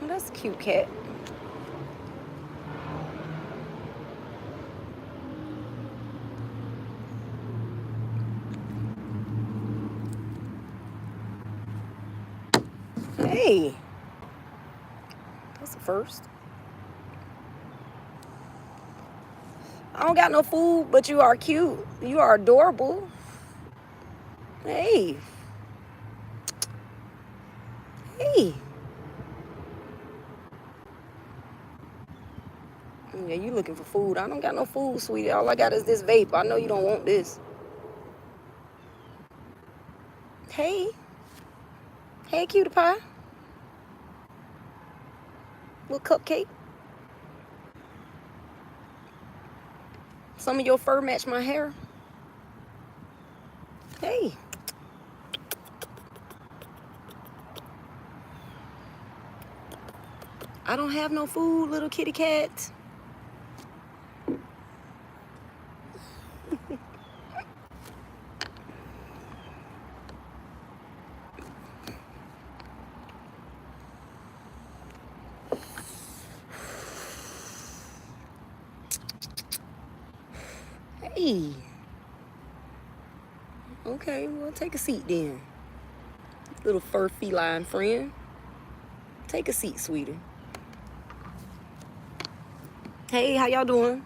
Oh, that's a cute cat. Hey, that's the first. I don't got no food, but you are cute. You are adorable. Hey. Hey. Yeah, you looking for food. I don't got no food, sweetie. All I got is this vape. I know you don't want this. Hey. Hey, cutie pie. Little cupcake. Some of your fur match my hair. Hey. I don't have no food, little kitty cat. Hey. Okay, well, take a seat then. Little fur feline friend. Take a seat, sweetie. Hey, how y'all doing?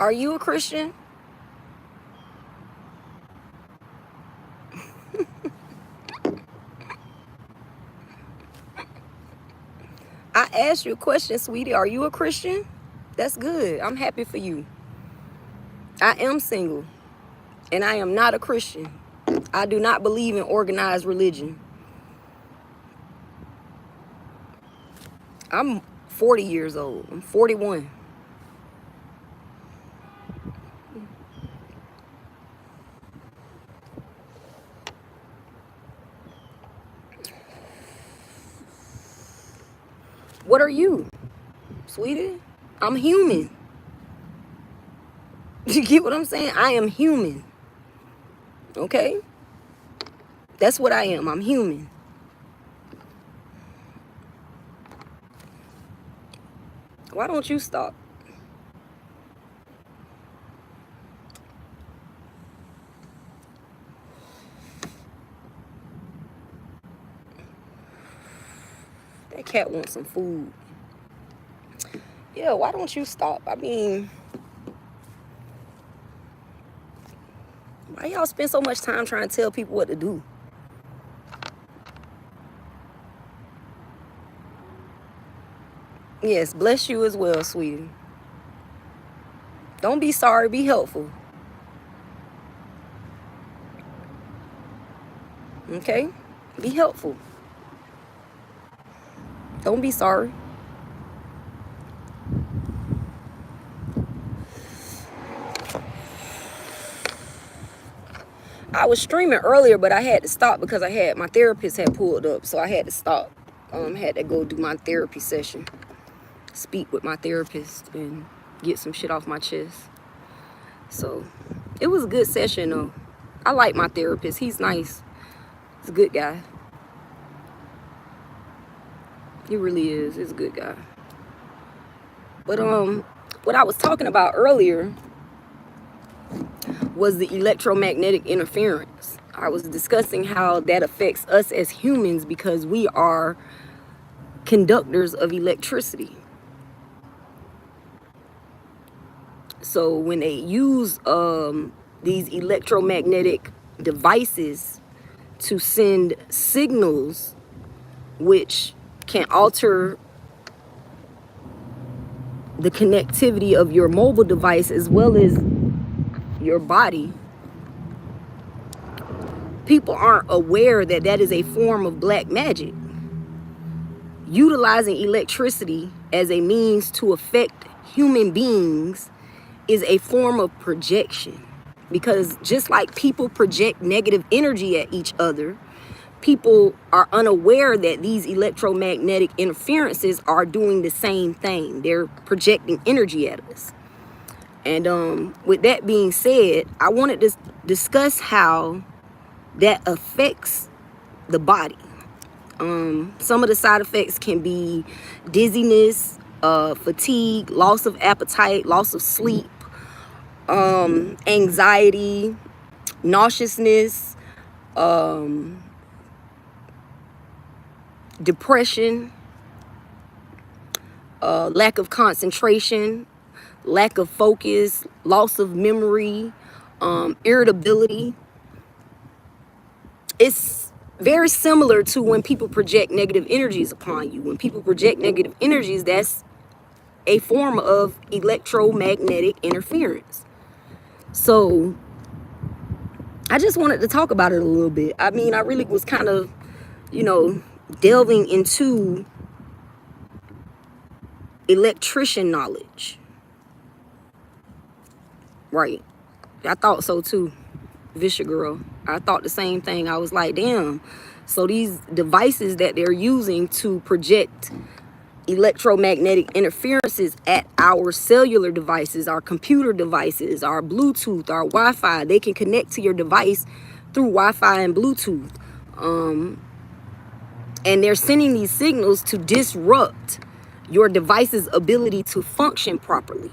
Are you a Christian? I asked you a question, sweetie. Are you a Christian? That's good. I'm happy for you. I am single, and I am not a Christian. I do not believe in organized religion. I'm 40 years old. I'm 41. What are you, sweetie? I'm human. You get what I'm saying? I am human. Okay? That's what I am. I'm human. Why don't you stop? That cat wants some food. Yeah, why don't you stop? I mean, why y'all spend so much time trying to tell people what to do? Yes, bless you as well, sweetie. Don't be sorry, be helpful. Okay? Be helpful. Don't be sorry. I was streaming earlier, but I had to stop because my therapist had pulled up, so I had to stop. Had to go do my therapy session, speak with my therapist, and get some shit off my chest. So it was a good session though. I like my therapist. He's nice. He's a good guy. He really is. He's a good guy. But what I was talking about earlier was the electromagnetic interference. I was discussing how that affects us as humans because we are conductors of electricity. So when they use these electromagnetic devices to send signals which can alter the connectivity of your mobile device as well as your body, people aren't aware that that is a form of black magic. Utilizing electricity as a means to affect human beings is a form of projection, because just like people project negative energy at each other, people are unaware that these electromagnetic interferences are doing the same thing. They're projecting energy at us. And with that being said, I wanted to discuss how that affects the body. Some of the side effects can be dizziness, fatigue, loss of appetite, loss of sleep, anxiety, nauseousness, depression, lack of concentration, lack of focus, loss of memory, irritability. It's very similar to when people project negative energies upon you. When people project negative energies, that's a form of electromagnetic interference. So I just wanted to talk about it a little bit. I mean, I really was kind of, delving into electrician knowledge. Right. I thought so too. Vicious girl. I thought the same thing. I was like, damn. So these devices that they're using to project electromagnetic interferences at our cellular devices, our computer devices, our Bluetooth, our Wi-Fi, they can connect to your device through Wi-Fi and Bluetooth. And they're sending these signals to disrupt your device's ability to function properly.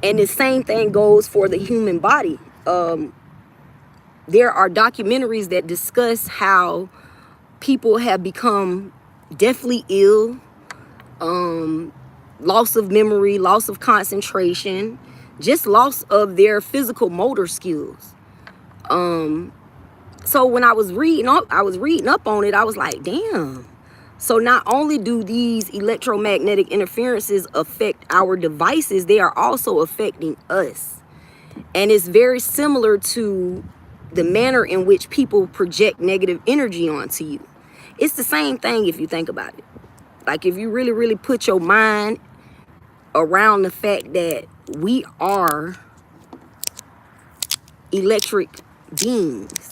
And the same thing goes for the human body. There are documentaries that discuss how people have become deathly ill, loss of memory, loss of concentration, just loss of their physical motor skills. So when I was reading up on it, I was like, damn. So not only do these electromagnetic interferences affect our devices, they are also affecting us. And it's very similar to the manner in which people project negative energy onto you. It's the same thing if you think about it. Like if you really, really put your mind around the fact that we are electric beings,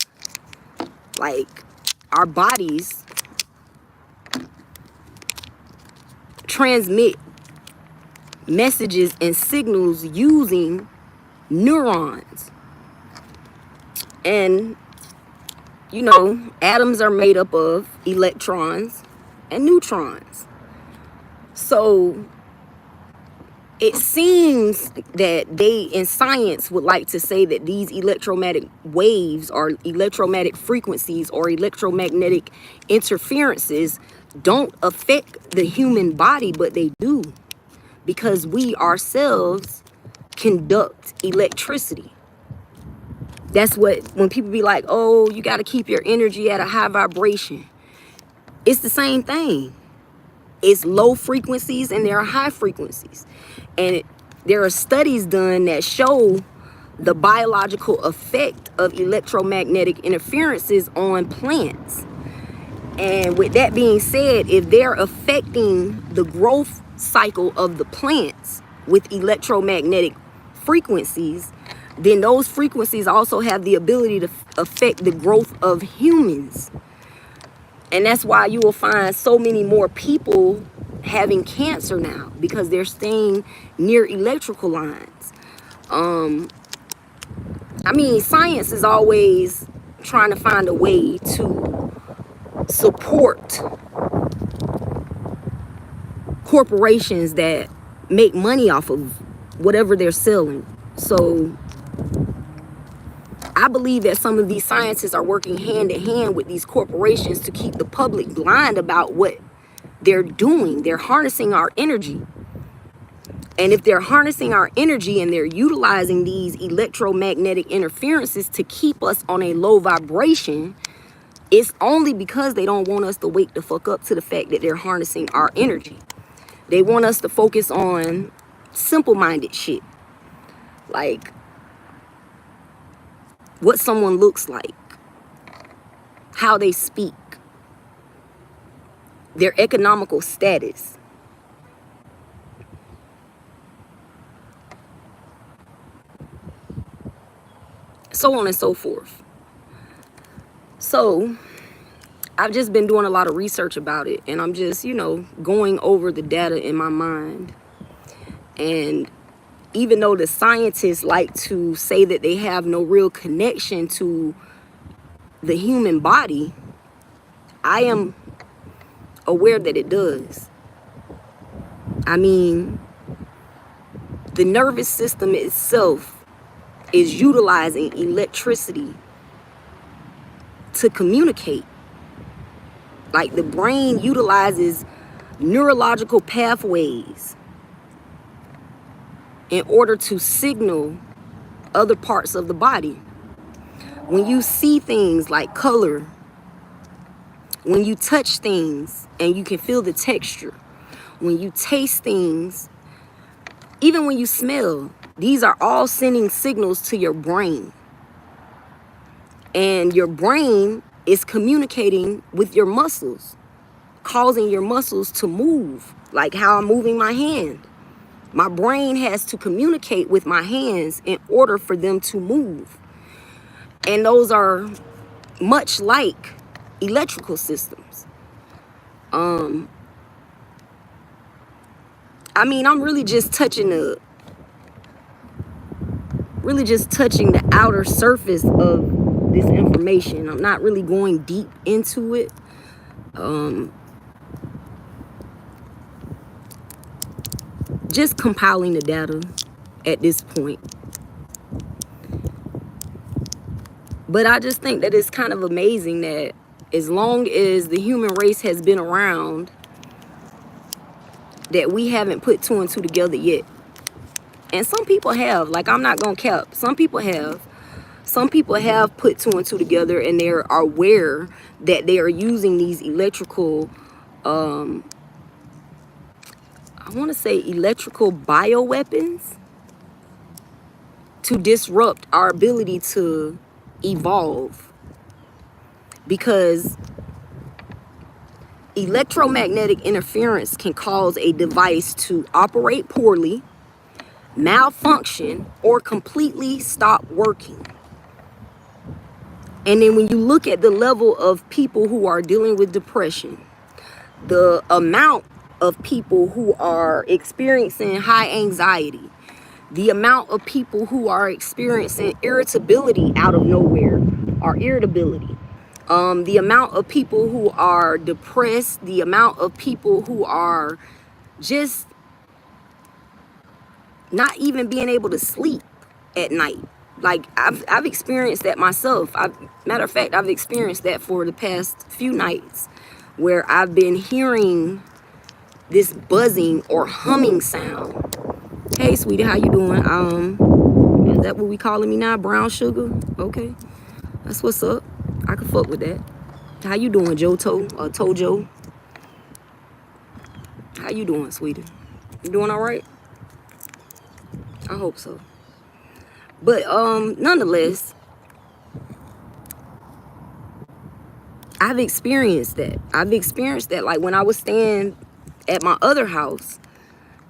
like our bodies transmit messages and signals using neurons. And, atoms are made up of electrons and neutrons. So it seems that they in science would like to say that these electromagnetic waves or electromagnetic frequencies or electromagnetic interferences don't affect the human body, but they do, because we ourselves conduct electricity. That's what, when people be like, oh, you got to keep your energy at a high vibration. It's the same thing. It's low frequencies and there are high frequencies. And there are studies done that show the biological effect of electromagnetic interferences on plants. And with that being said, if they're affecting the growth cycle of the plants with electromagnetic frequencies, then those frequencies also have the ability to affect the growth of humans. And that's why you will find so many more people having cancer now because they're staying near electrical lines. I mean, science is always trying to find a way to support corporations that make money off of whatever they're selling. So I believe that some of these scientists are working hand in hand with these corporations to keep the public blind about what they're doing. They're harnessing our energy. And if they're harnessing our energy and they're utilizing these electromagnetic interferences to keep us on a low vibration, it's only because they don't want us to wake the fuck up to the fact that they're harnessing our energy. They want us to focus on simple-minded shit. Like what someone looks like, how they speak, their economical status. So on and so forth. So I've just been doing a lot of research about it, and I'm just, you know, going over the data in my mind. And even though the scientists like to say that they have no real connection to the human body, I am aware that it does. I mean, the nervous system itself is utilizing electricity to communicate. Like the brain utilizes neurological pathways in order to signal other parts of the body. When you see things like color, when you touch things and you can feel the texture, when you taste things, even when you smell, these are all sending signals to your brain. And your brain is communicating with your muscles, causing your muscles to move, like how I'm moving my hand. My brain has to communicate with my hands in order for them to move. And those are much like electrical systems. I mean, I'm really just touching the outer surface of this information. I'm not really going deep into it. Just compiling the data at this point. But I just think that it's kind of amazing that as long as the human race has been around, that we haven't put two and two together yet. And some people have, like, I'm not gonna cap. Some people have put two and two together, and they're aware that they are using these electrical, I want to say electrical bioweapons to disrupt our ability to evolve. Because electromagnetic interference can cause a device to operate poorly, malfunction, or completely stop working. And then when you look at the level of people who are dealing with depression, the amount of people who are experiencing high anxiety, the amount of people who are experiencing irritability out of nowhere, or irritability, the amount of people who are depressed, the amount of people who are just not even being able to sleep at night. Like I've experienced that myself. Matter of fact, I've experienced that for the past few nights, where I've been hearing this buzzing or humming sound. Hey, sweetie, how you doing? Is that what we calling me now? Brown sugar? Okay, that's what's up. I can fuck with that. How you doing, Tojo? How you doing, sweetie? You doing all right? I hope so. But nonetheless, I've experienced that. Like when I was staying at my other house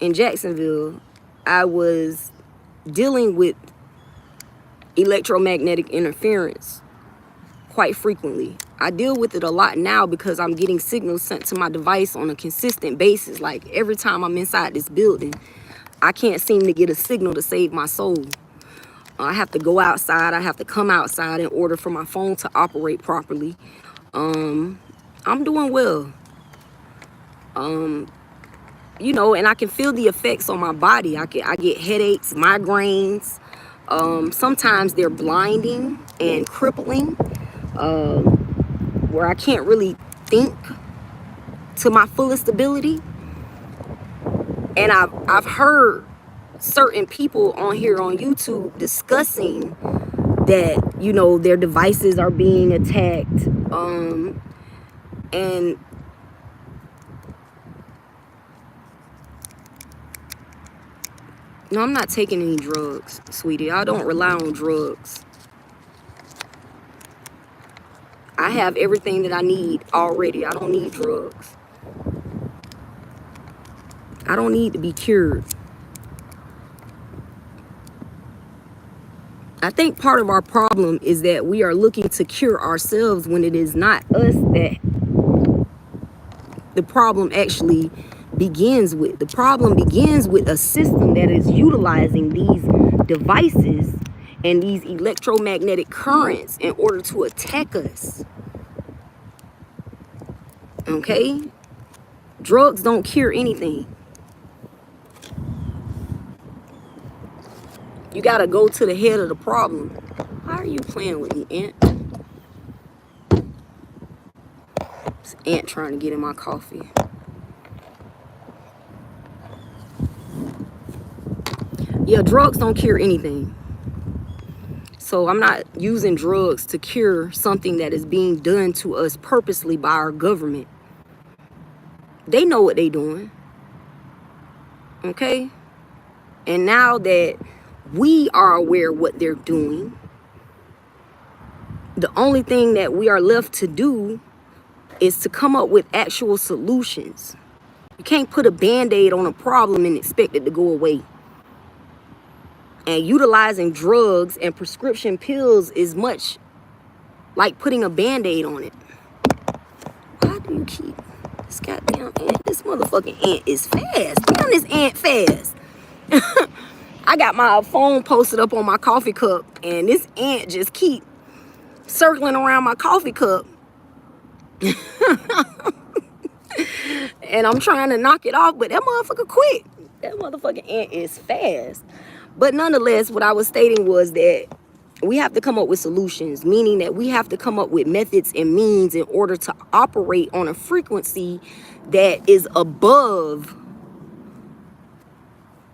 in Jacksonville, I was dealing with electromagnetic interference quite frequently. I deal with it a lot now because I'm getting signals sent to my device on a consistent basis. Like every time I'm inside this building, I can't seem to get a signal to save my soul. I have to go outside. I have to come outside in order for my phone to operate properly. I'm doing well. You know, and I can feel the effects on my body. I get headaches, migraines. Sometimes they're blinding and crippling, where I can't really think to my fullest ability. And I've heard certain people on here on YouTube discussing that, you know, their devices are being attacked. And no, I'm not taking any drugs, sweetie. I don't rely on drugs. I have everything that I need already. I don't need drugs. I don't need to be cured. I think part of our problem is that we are looking to cure ourselves when it is not us that the problem actually begins with. The problem begins with a system that is utilizing these devices and these electromagnetic currents in order to attack us. Okay? Drugs don't cure anything. You gotta go to the head of the problem. Why are you playing with me, Ant? This Ant trying to get in my coffee. Yeah, drugs don't cure anything. So I'm not using drugs to cure something that is being done to us purposely by our government. They know what they're doing. Okay? And now that we are aware of what they're doing, the only thing that we are left to do is to come up with actual solutions. You can't put a band-aid on a problem and expect it to go away. And utilizing drugs and prescription pills is much like putting a band-aid on it. Why do you keep this goddamn ant? This motherfucking ant is fast. Damn, this ant fast. I got my phone posted up on my coffee cup, and this ant just keep circling around my coffee cup. And I'm trying to knock it off, but that motherfucker quick. That motherfucking ant is fast. But nonetheless, what I was stating was that we have to come up with solutions, meaning that we have to come up with methods and means in order to operate on a frequency that is above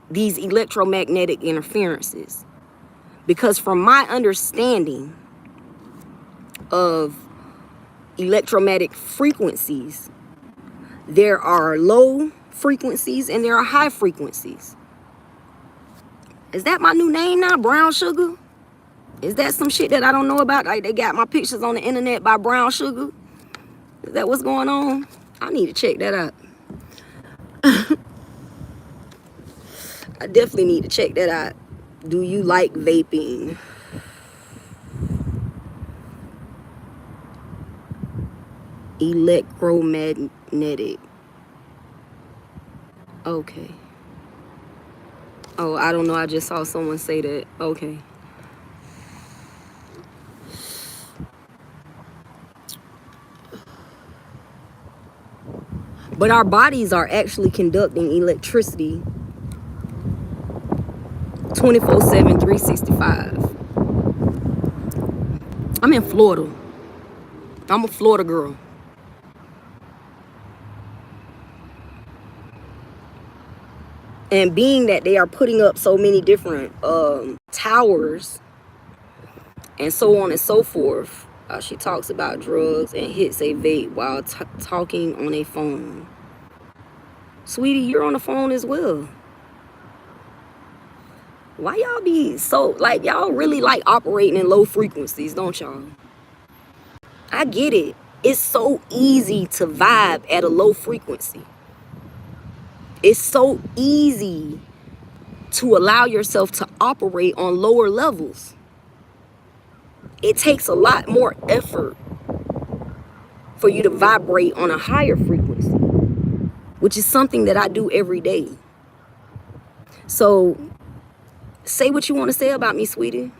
these electromagnetic interferences. Because from my understanding of electromagnetic frequencies, there are low frequencies and there are high frequencies. Is that my new name now, Brown Sugar? Is that some shit that I don't know about? Like they got my pictures on the internet by Brown Sugar? Is that what's going on? I need to check that out. I definitely need to check that out. Do you like vaping? Electromagnetic. Okay. Oh, I don't know. I just saw someone say that. Okay. But our bodies are actually conducting electricity 24/7, 365. I'm in Florida. I'm a Florida girl. And being that they are putting up so many different towers and so on and so forth, she talks about drugs and hits a vape while talking on a phone. Sweetie, you're on the phone as well. Why y'all be so, like, y'all really like operating in low frequencies, don't y'all? I get it. It's so easy to vibe at a low frequency. It's so easy to allow yourself to operate on lower levels. It takes a lot more effort for you to vibrate on a higher frequency, which is something that I do every day. So say what you want to say about me, sweetie.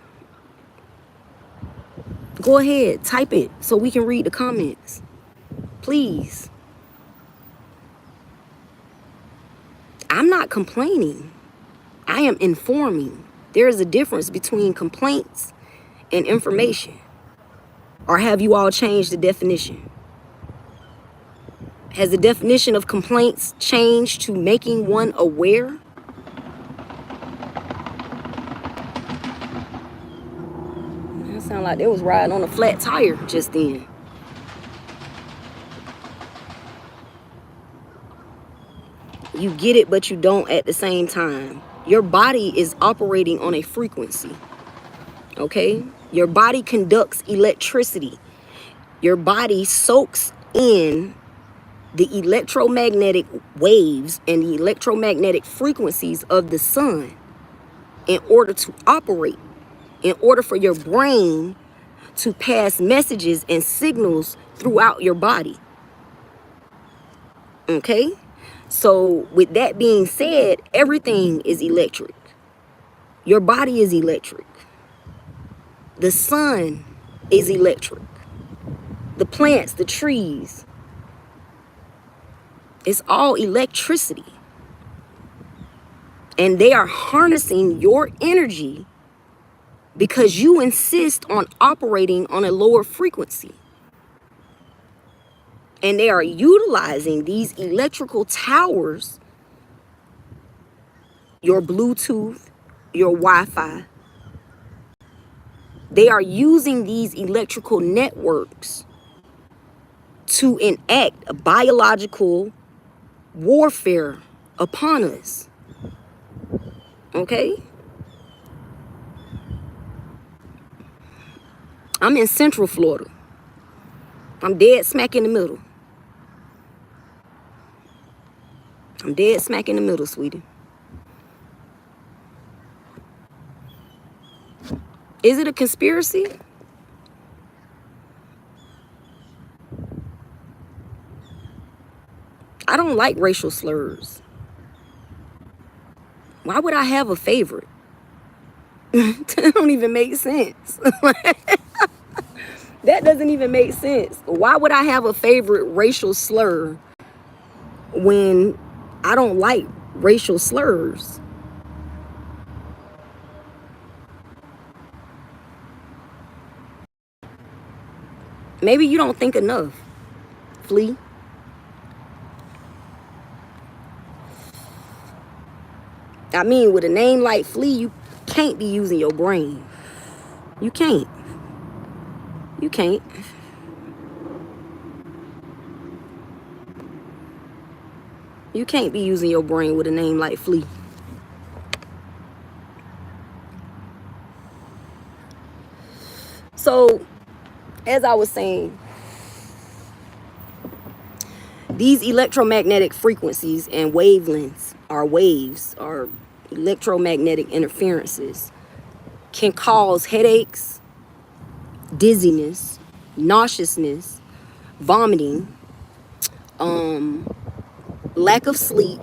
Go ahead, type it so we can read the comments. Please. I'm not complaining. I am informing. There is a difference between complaints and information. Or have you all changed the definition? Has the definition of complaints changed to making one aware? That sounded like they was riding on a flat tire just then. You get it, but you don't at the same time. Your body is operating on a frequency. Okay? Your body conducts electricity. Your body soaks in the electromagnetic waves and the electromagnetic frequencies of the sun in order to operate, in order for your brain to pass messages and signals throughout your body. Okay? So with that being said, everything is electric. Your body is electric. The sun is electric. The plants, the trees, it's all electricity. And they are harnessing your energy because you insist on operating on a lower frequency. And they are utilizing these electrical towers, your Bluetooth, your Wi-Fi. They are using these electrical networks to enact a biological warfare upon us. Okay? I'm in Central Florida. I'm dead smack in the middle. I'm dead smack in the middle, sweetie. Is it a conspiracy? I don't like racial slurs. Why would I have a favorite? That don't even make sense. That doesn't even make sense. Why would I have a favorite racial slur when I don't like racial slurs? Maybe you don't think enough, Flea. I mean, with a name like Flea, you can't be using your brain. You can't. You can't. You can't be using your brain with a name like Flea. So, as I was saying, these electromagnetic frequencies and wavelengths, or waves, or electromagnetic interferences, can cause headaches, dizziness, nauseousness, vomiting, lack of sleep,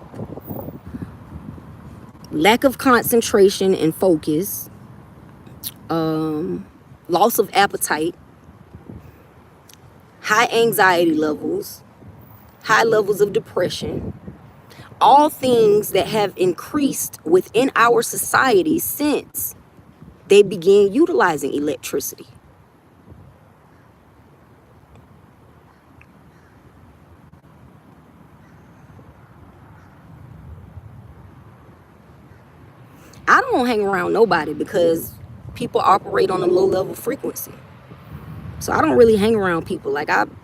lack of concentration and focus, loss of appetite, high anxiety levels, high levels of depression, all things that have increased within our society since they began utilizing electricity. I don't hang around nobody because people operate on a low level frequency. So I don't really hang around people. Like, I'm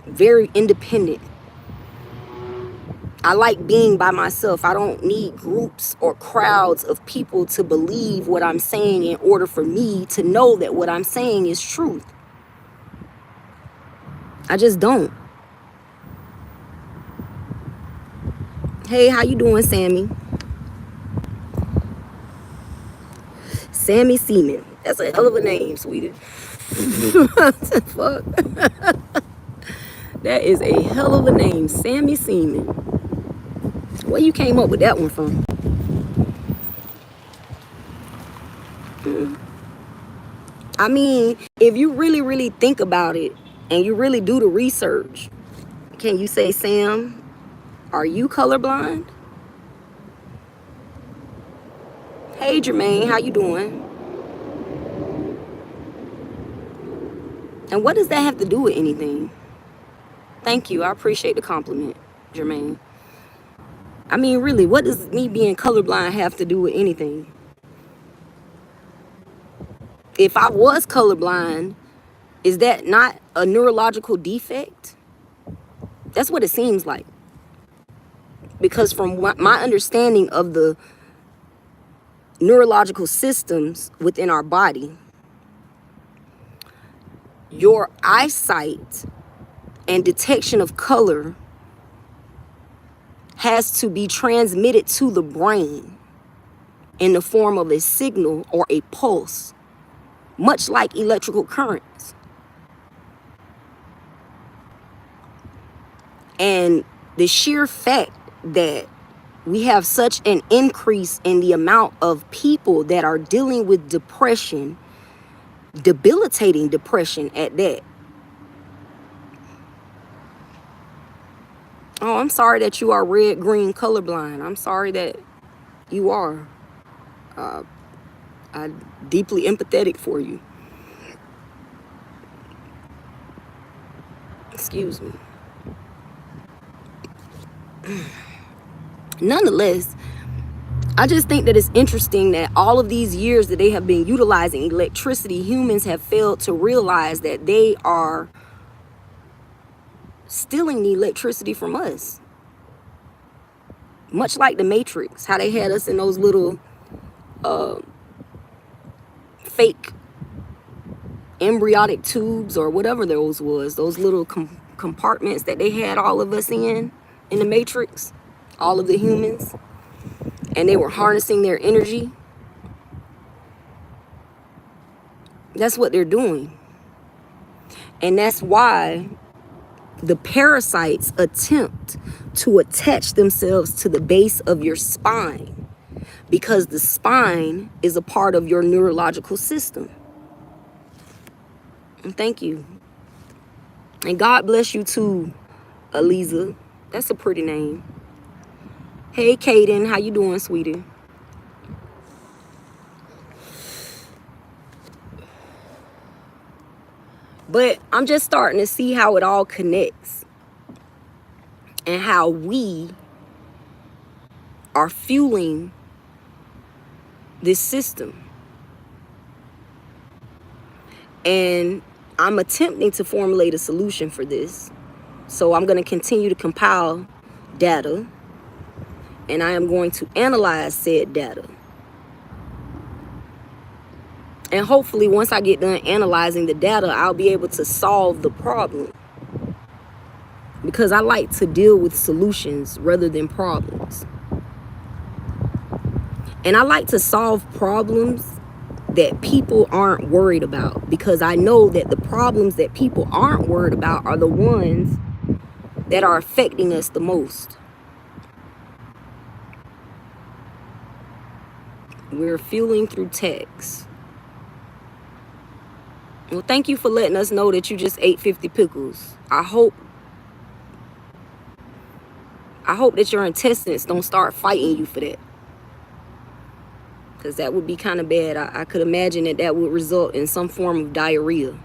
very independent. I like being by myself. I don't need groups or crowds of people to believe what I'm saying in order for me to know that what I'm saying is truth. I just don't. Hey, how you doing, Sammy? Sammy Seaman. That's a hell of a name, sweetie. What the fuck? That is a hell of a name, Sammy Seaman. Where you came up with that one from? I mean, if you really, really think about it and you really do the research, can you say, Sam, are you colorblind? Hey, Jermaine, how you doing? And what does that have to do with anything? Thank you. I appreciate the compliment, Jermaine. I mean, really, what does me being colorblind have to do with anything? If I was colorblind, is that not a neurological defect? That's what it seems like. Because from my understanding of the neurological systems within our body, your eyesight and detection of color has to be transmitted to the brain in the form of a signal or a pulse, much like electrical currents. And the sheer fact that we have such an increase in the amount of people that are dealing with depression, debilitating depression at that. Oh, I'm sorry that you are red-green colorblind. I'm sorry that you are. I'm deeply empathetic for you. Excuse me. Nonetheless, I just think that it's interesting that all of these years that they have been utilizing electricity, humans have failed to realize that they are stealing the electricity from us. Much like the Matrix, how they had us in those little fake embryonic tubes or whatever those was, those little compartments that they had all of us in the Matrix, all of the humans, and they were harnessing their energy. That's what they're doing. And that's why the parasites attempt to attach themselves to the base of your spine, because the spine is a part of your neurological system. And thank you. And God bless you too, Aliza. That's a pretty name. Hey, Kaden, how you doing, sweetie? But I'm just starting to see how it all connects and how we are fueling this system. And I'm attempting to formulate a solution for this. So I'm going to continue to compile data, and I am going to analyze said data. And hopefully once I get done analyzing the data, I'll be able to solve the problem. Because I like to deal with solutions rather than problems. And I like to solve problems that people aren't worried about, because I know that the problems that people aren't worried about are the ones that are affecting us the most. We're fueling through text. Well, thank you for letting us know that you just ate 50 pickles. I hope that your intestines don't start fighting you for that. Because that would be kind of bad. I could imagine that would result in some form of diarrhea.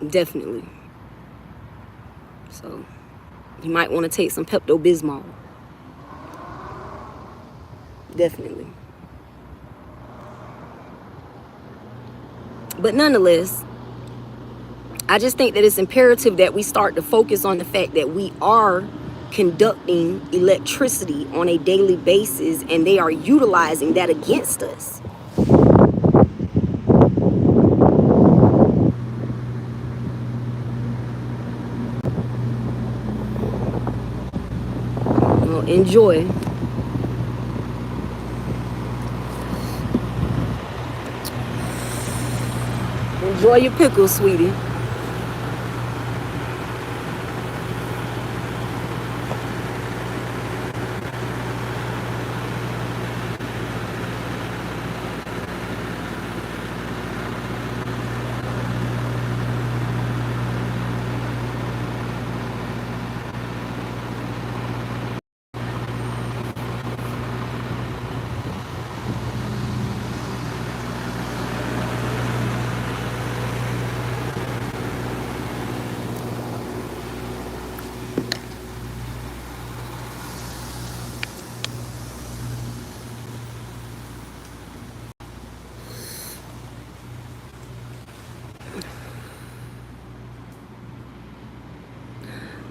Definitely. So you might want to take some Pepto-Bismol. Definitely. But nonetheless, I just think that it's imperative that we start to focus on the fact that we are conducting electricity on a daily basis, and they are utilizing that against us. Well, enjoy. Enjoy your pickles, sweetie.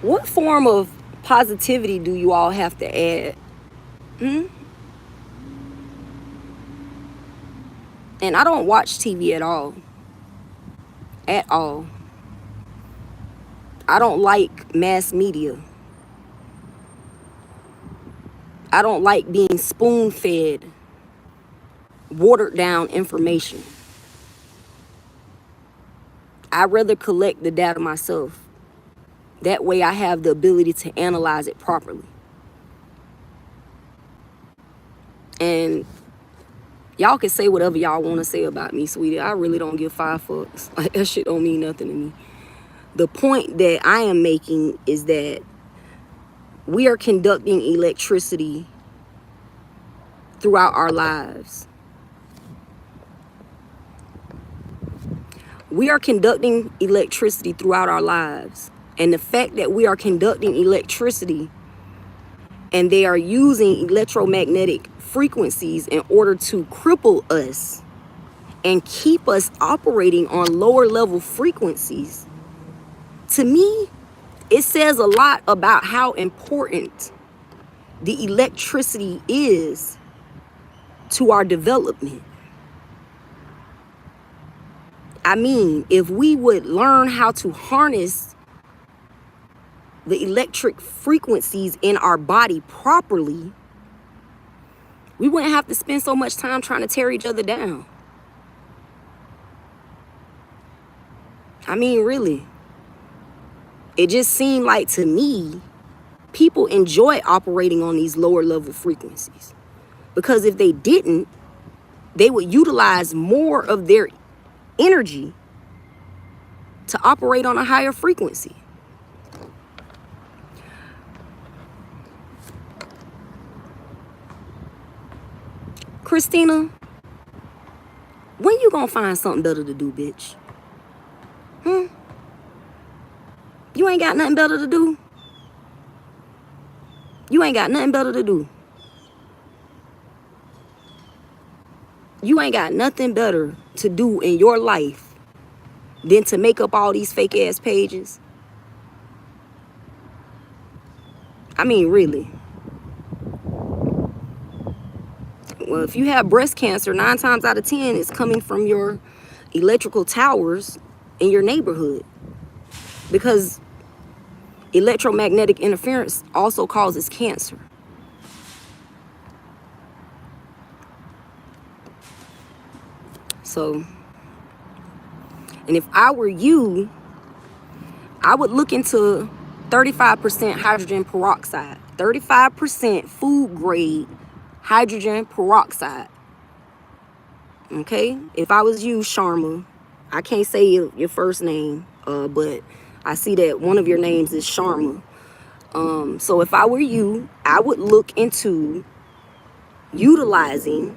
What form of positivity do you all have to add? And I don't watch TV at all. At all. I don't like mass media. I don't like being spoon-fed, watered down information. I'd rather collect the data myself. That way I have the ability to analyze it properly. And y'all can say whatever y'all want to say about me, sweetie. I really don't give 5 fucks. Like, that shit don't mean nothing to me. The point that I am making is that we are conducting electricity throughout our lives. We are conducting electricity throughout our lives. And the fact that we are conducting electricity and they are using electromagnetic frequencies in order to cripple us and keep us operating on lower level frequencies, to me, it says a lot about how important the electricity is to our development. I mean, if we would learn how to harness the electric frequencies in our body properly, we wouldn't have to spend so much time trying to tear each other down. I mean, really. It just seemed like, to me, people enjoy operating on these lower level frequencies. Because if they didn't, they would utilize more of their energy to operate on a higher frequency. Christina, when you gonna find something better to do, bitch? You ain't got nothing better to do? You ain't got nothing better to do. You ain't got nothing better to do in your life than to make up all these fake ass pages? I mean, really. Well, if you have breast cancer, 9 times out of 10, it's coming from your electrical towers in your neighborhood. Because electromagnetic interference also causes cancer. So, and if I were you, I would look into 35% hydrogen peroxide, 35% food grade hydrogen peroxide. Okay? If I was you, Sharma, I can't say your first name, but I see that one of your names is Sharma. So if I were you, I would look into utilizing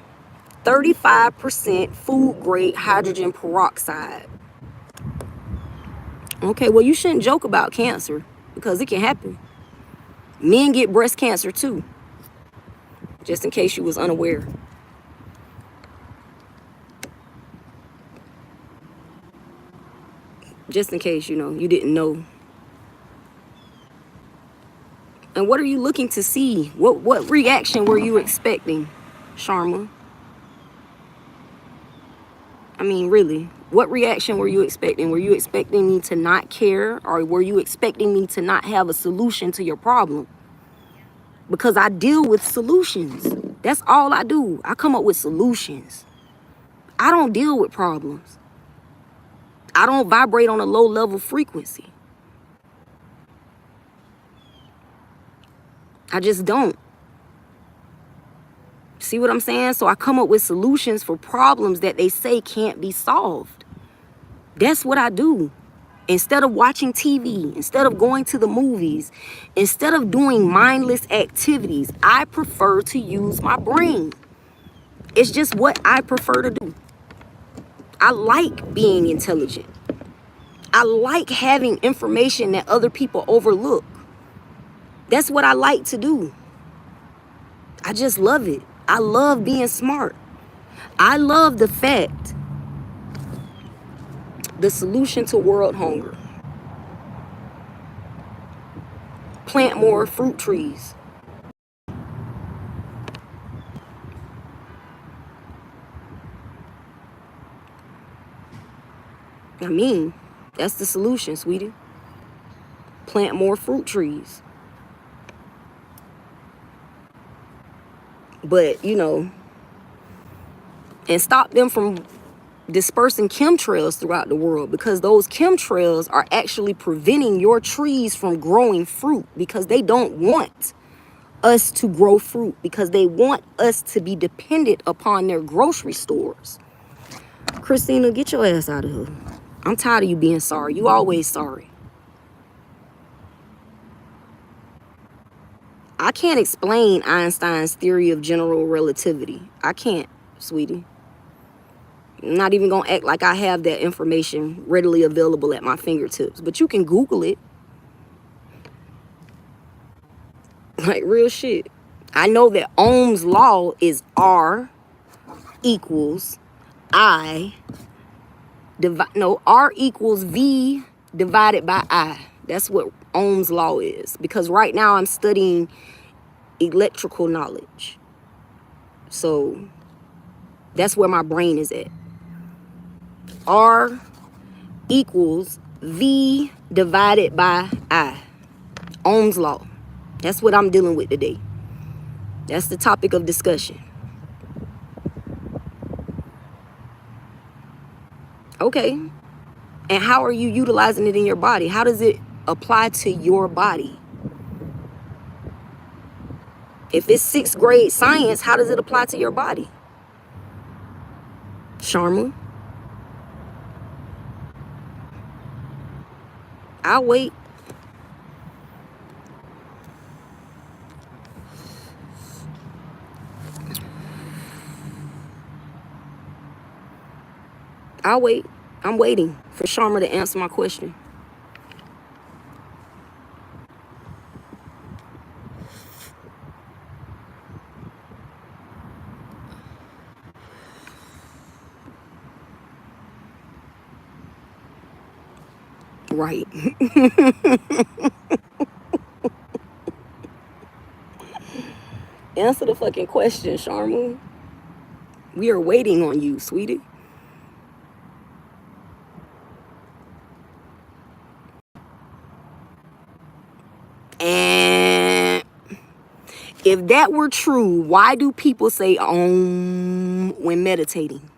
35% food grade hydrogen peroxide. Okay, well, you shouldn't joke about cancer because it can happen. Men get breast cancer too, just in case you was unaware. Just in case, you didn't know. And what are you looking to see? What reaction were you expecting, Sharma? I mean, really, what reaction were you expecting? Were you expecting me to not care, or were you expecting me to not have a solution to your problem? Because I deal with solutions. That's all I do. I come up with solutions. I don't deal with problems. I don't vibrate on a low level frequency. I just don't. See what I'm saying? So I come up with solutions for problems that they say can't be solved. That's what I do. Instead of watching TV, instead of going to the movies, instead of doing mindless activities, I prefer to use my brain. It's just what I prefer to do. I like being intelligent. I like having information that other people overlook. That's what I like to do. I just love it. I love being smart. I love the fact, the solution to world hunger. Plant more fruit trees. I mean, that's the solution, sweetie. Plant more fruit trees. But, you know, and stop them from dispersing chemtrails throughout the world, because those chemtrails are actually preventing your trees from growing fruit, because they don't want us to grow fruit, because they want us to be dependent upon their grocery stores. Christina, get your ass out of here. I'm tired of you being sorry. You always sorry. I can't explain Einstein's theory of general relativity. I can't, sweetie. I'm not even gonna act like I have that information readily available at my fingertips, but you can Google it. Like real shit. I know that Ohm's law is R equals R equals V divided by I. That's what Ohm's law is. Because right now I'm studying electrical knowledge. So that's where my brain is at. R equals V divided by I. Ohm's law. That's what I'm dealing with today. That's the topic of discussion. Okay. And how are you utilizing it in your body? How does it apply to your body? If it's 6th grade science, how does it apply to your body? Sharma? I'll wait. I'll wait. I'm waiting for Sharma to answer my question. Right. Answer the fucking question, Sharma. We are waiting on you, sweetie. And if that were true, why do people say Om when meditating?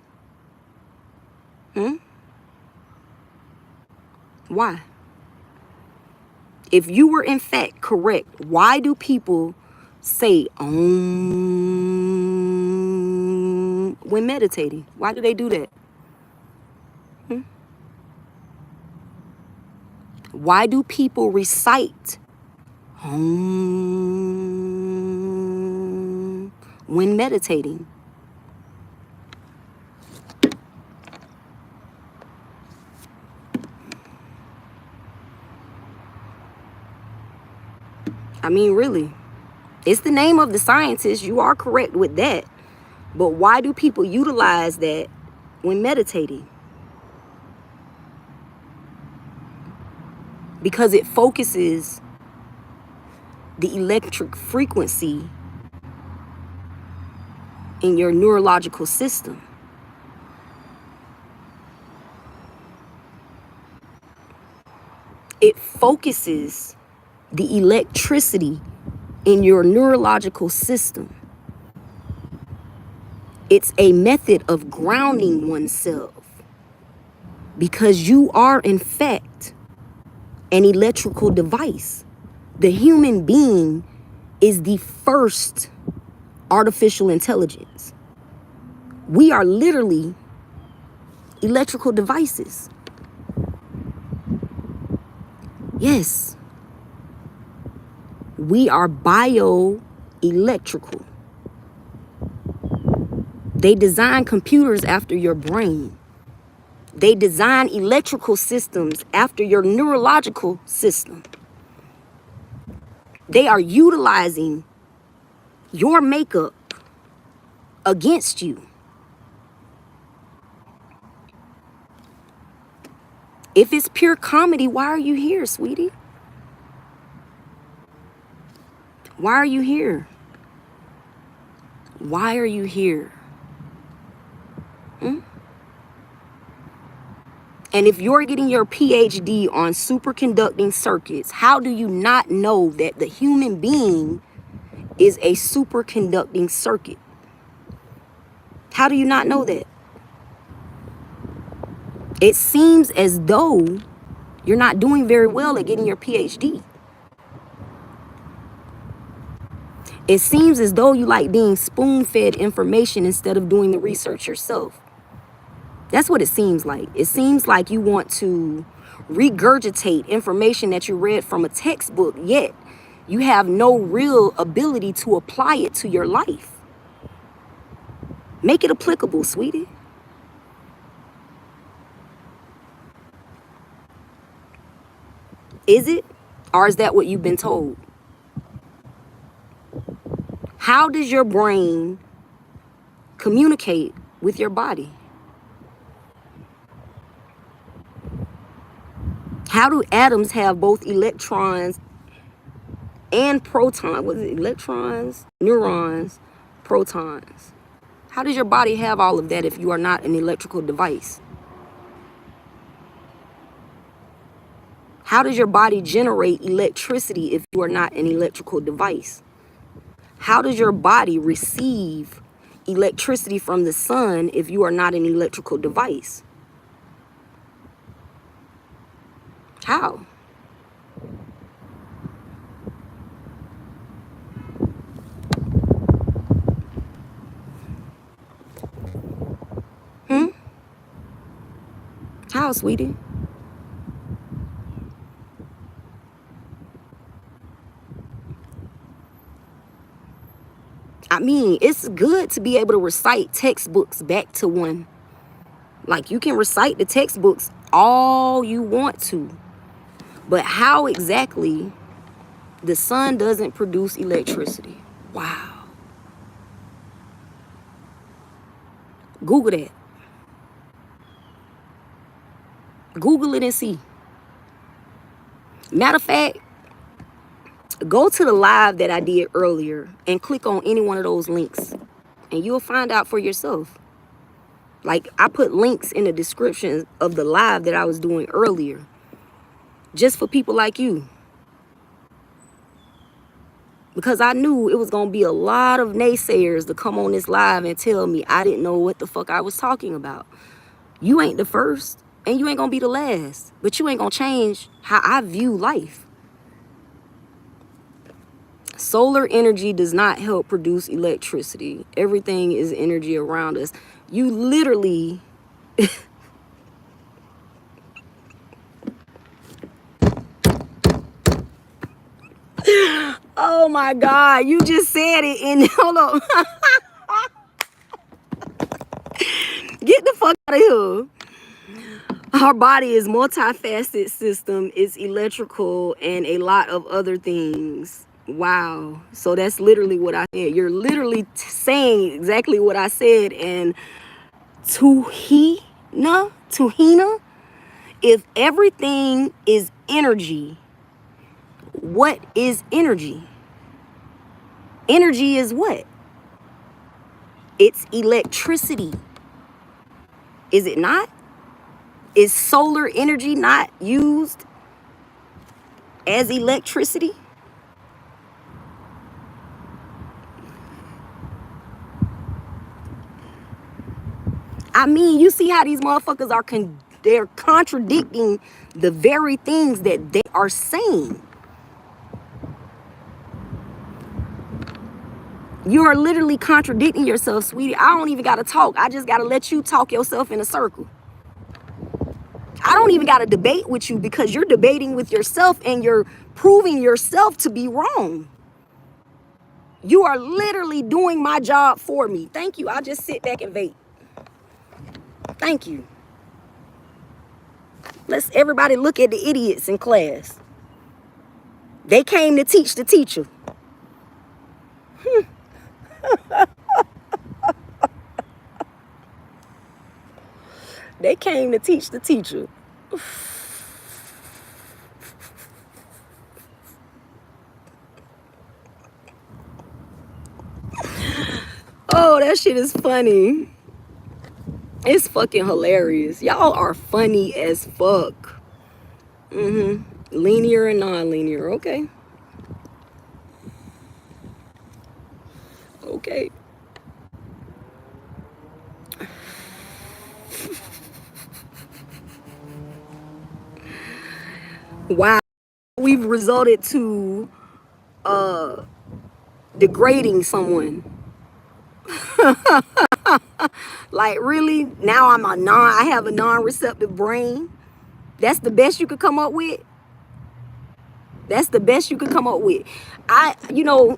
Why? If you were in fact correct, why do people say Om when meditating? Why do they do that? Why do people recite Om when meditating? I mean, really, it's the name of the scientist. You are correct with that. But why do people utilize that when meditating? Because it focuses the electric frequency in your neurological system. It focuses the electricity in your neurological system. It's a method of grounding oneself. Because you are, in fact, an electrical device. The human being is the first artificial intelligence. We are literally electrical devices. Yes. We are bioelectrical. They design computers after your brain. They design electrical systems after your neurological system. They are utilizing your makeup against you. If it's pure comedy, why are you here, sweetie? Why are you here? Why are you here? Hmm? And if you're getting your PhD on superconducting circuits, how do you not know that the human being is a superconducting circuit? How do you not know that? It seems as though you're not doing very well at getting your PhD. It seems as though you like being spoon-fed information instead of doing the research yourself. That's what it seems like. It seems like you want to regurgitate information that you read from a textbook, yet you have no real ability to apply it to your life. Make it applicable, sweetie. Is it? Or is that what you've been told? How does your brain communicate with your body? How do atoms have both electrons and protons? What is it? Electrons, neurons, protons. How does your body have all of that if you are not an electrical device? How does your body generate electricity if you are not an electrical device? How does your body receive electricity from the sun if you are not an electrical device? How? How, sweetie? I mean, it's good to be able to recite textbooks back to one. Like, you can recite the textbooks all you want to. But how exactly the sun doesn't produce electricity? Wow. Google that. Google it and see. Matter of fact, go to the live that I did earlier and click on any one of those links. And you'll find out for yourself. Like, I put links in the description of the live that I was doing earlier. Just for people like you. Because I knew it was going to be a lot of naysayers to come on this live and tell me I didn't know what the fuck I was talking about. You ain't the first, and you ain't going to be the last. But you ain't going to change how I view life. Solar energy does not help produce electricity. Everything is energy around us. You literally... Oh my God, you just said it in... Hold on. Get the fuck out of here. Our body is multifaceted system. It's electrical and a lot of other things. Wow. So that's literally what I said. You're literally saying exactly what I said. And Tuhina, if everything is energy, what is energy? Energy is what? It's electricity. Is it not? Is solar energy not used as electricity? I mean, you see how these motherfuckers are they're contradicting the very things that they are saying. You are literally contradicting yourself, sweetie. I don't even got to talk. I just got to let you talk yourself in a circle. I don't even got to debate with you because you're debating with yourself and you're proving yourself to be wrong. You are literally doing my job for me. Thank you. I'll just sit back and vape. Thank you. Let's everybody look at the idiots in class. They came to teach the teacher. They came to teach the teacher. Oh, that shit is funny. It's fucking hilarious. Y'all are funny as fuck. Linear and non-linear. Okay. Okay. Wow. We've resorted to degrading someone. Like, really? Now I have a non-receptive brain. That's the best you could come up with? That's the best you could come up with. I'm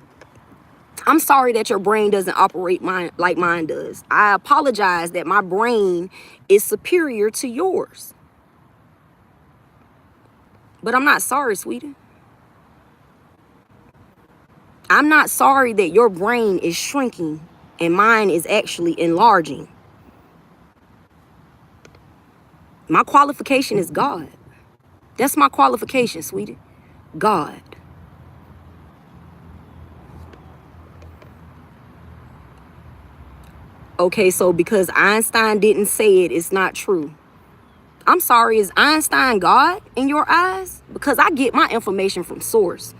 sorry that your brain doesn't operate like mine does. I apologize that my brain is superior to yours. But I'm not sorry, sweetie. I'm not sorry that your brain is shrinking and mine is actually enlarging. My qualification is God. That's my qualification, sweetie. God. Okay, so because Einstein didn't say it, it's not true. I'm sorry, is Einstein God in your eyes? Because I get my information from source.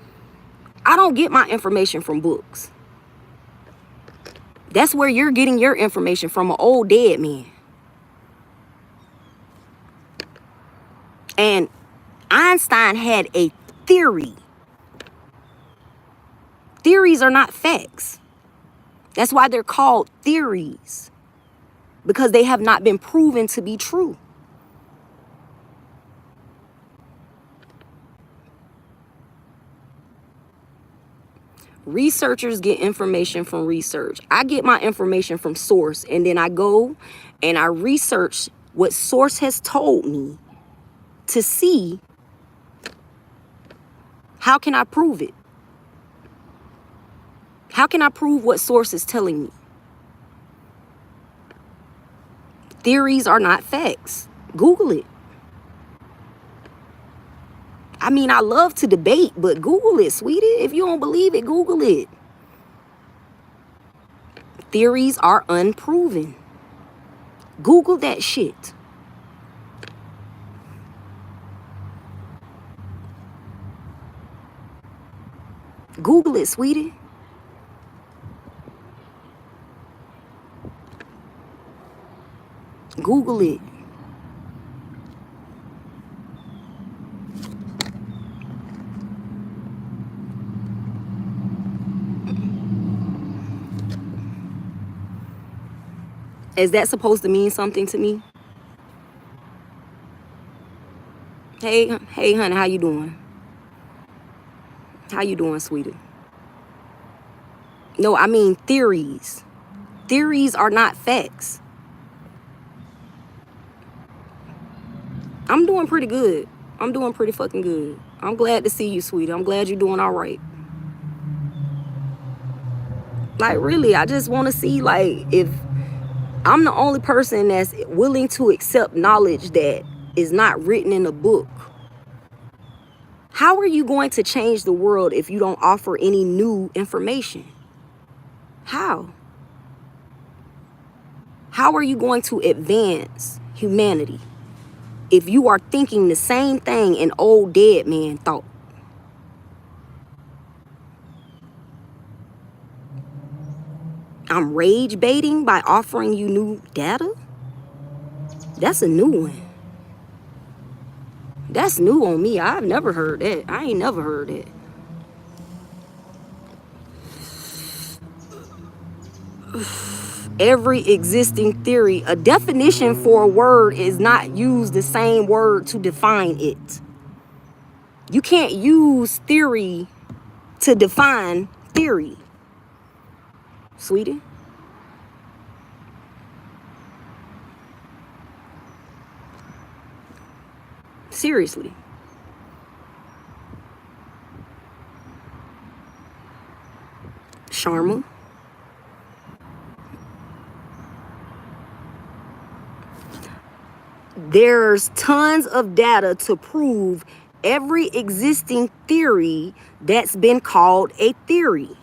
I don't get my information from books. That's where you're getting your information from, an old dead man. And Einstein had a theory. Theories are not facts. That's why they're called theories, because they have not been proven to be true. Researchers get information from research. I get my information from source, and then I go and I research what source has told me to see how can I prove it. How can I prove what source is telling me? Theories are not facts. Google it. I mean, I love to debate, but Google it, sweetie. If you don't believe it, Google it. Theories are unproven. Google that shit. Google it, sweetie. Google it. Is that supposed to mean something to me? Hey, honey, how you doing? How you doing, sweetie? No, I mean theories. Theories are not facts. I'm doing pretty good. I'm doing pretty fucking good. I'm glad to see you, sweetie. I'm glad you're doing all right. Like, really, I just want to see, like, if I'm the only person that's willing to accept knowledge that is not written in a book. How are you going to change the world if you don't offer any new information? How? How are you going to advance humanity if you are thinking the same thing an old dead man thought? I'm rage baiting by offering you new data? That's a new one. That's new on me. I've never heard that. I ain't never heard that. Every existing theory, a definition for a word is not use the same word to define it. You can't use theory to define theory, sweetie. Seriously. Sharma. There's tons of data to prove every existing theory that's been called a theory.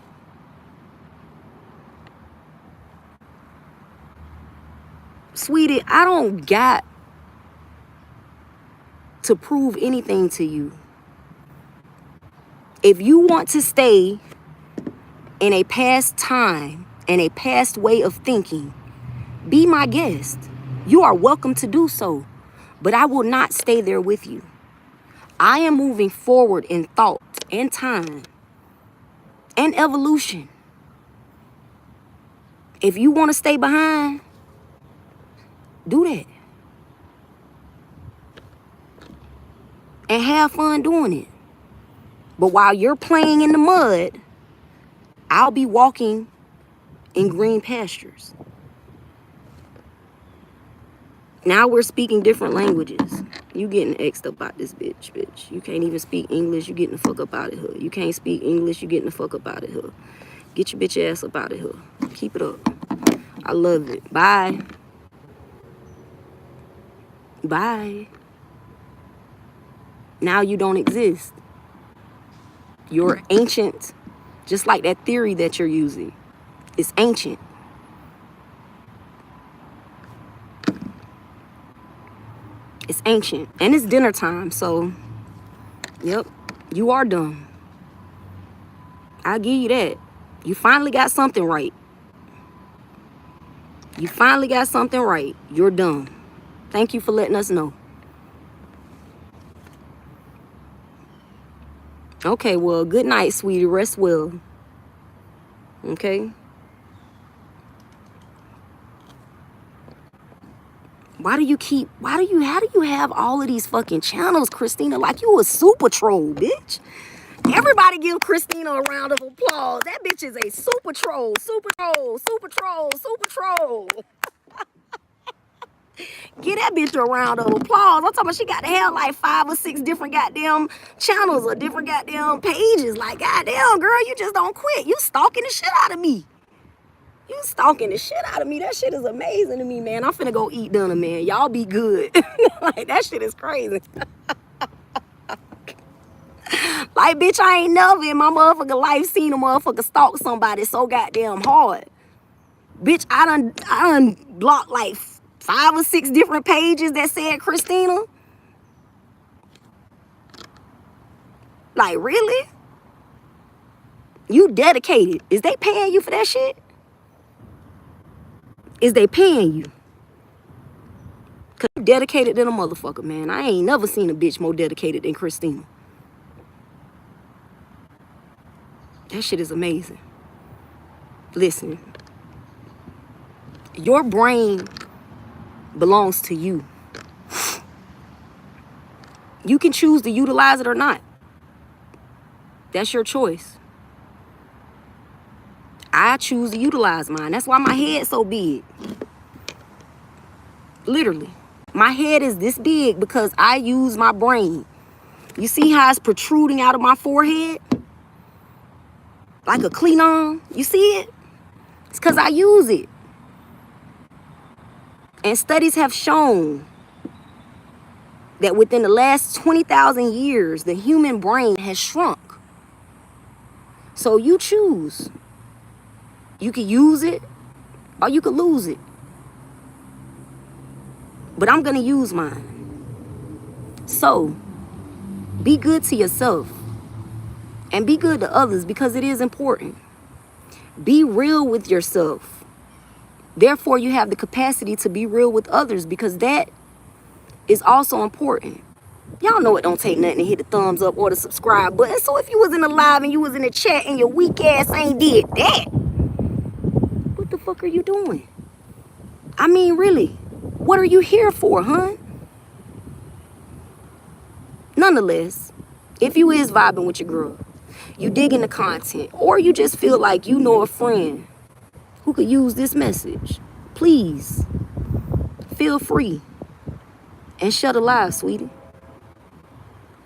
Sweetie, I don't got to prove anything to you. If you want to stay in a past time and a past way of thinking, be my guest. You are welcome to do so, but I will not stay there with you. I am moving forward in thought and time and evolution. If you want to stay behind, do that. And have fun doing it. But while you're playing in the mud, I'll be walking in green pastures. Now we're speaking different languages. You getting X'd up out this bitch. You can't even speak English. You getting the fuck up out of here. You can't speak English. You getting the fuck up out of here. Get your bitch ass up out of here. Keep it up. I love it. Bye. Bye. Now you don't exist. You're ancient, just like that theory that you're using. It's ancient. It's ancient. And it's dinner time, so, yep, you are dumb. I'll give you that. You finally got something right. You finally got something right. You're dumb. Thank you for letting us know. Okay, well, good night, sweetie. Rest well. Okay? How do you have all of these fucking channels, Christina? Like you a super troll, bitch. Everybody give Christina a round of applause. That bitch is a super troll, super troll, super troll, super troll. Give that bitch a round of applause. I'm talking about she got to have like 5 or 6 different goddamn channels or different goddamn pages. Like, goddamn, girl, you just don't quit. You stalking the shit out of me. You stalking the shit out of me. That shit is amazing to me, man. I'm finna go eat dinner, man. Y'all be good. Like, that shit is crazy. Like, bitch, I ain't never in my motherfucking life seen a motherfucker stalk somebody so goddamn hard. Bitch, I done blocked like 5 or 6 different pages that said Christina. Like, really? You dedicated. Is they paying you for that shit? Is they paying you? Cause you dedicated than a motherfucker, man. I ain't never seen a bitch more dedicated than Christina. That shit is amazing. Listen, your brain belongs to you. You can choose to utilize it or not. That's your choice. I choose to utilize mine. That's why my head's so big. Literally. My head is this big because I use my brain. You see how it's protruding out of my forehead? Like a Klingon. You see it? It's because I use it. And studies have shown that within the last 20,000 years, the human brain has shrunk. So you choose. You can use it or you can lose it. But I'm going to use mine. So be good to yourself and be good to others because it is important. Be real with yourself. Therefore, you have the capacity to be real with others because that is also important. Y'all know it don't take nothing to hit the thumbs up or the subscribe button. So if you was in the live and you was in the chat and your weak ass ain't did that, what the fuck are you doing? I mean, really, what are you here for, huh? Nonetheless, if you is vibing with your girl, you digging the content, or you just feel like you know a friend who could use this message, please feel free and share the live, sweetie.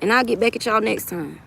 And I'll get back at y'all next time.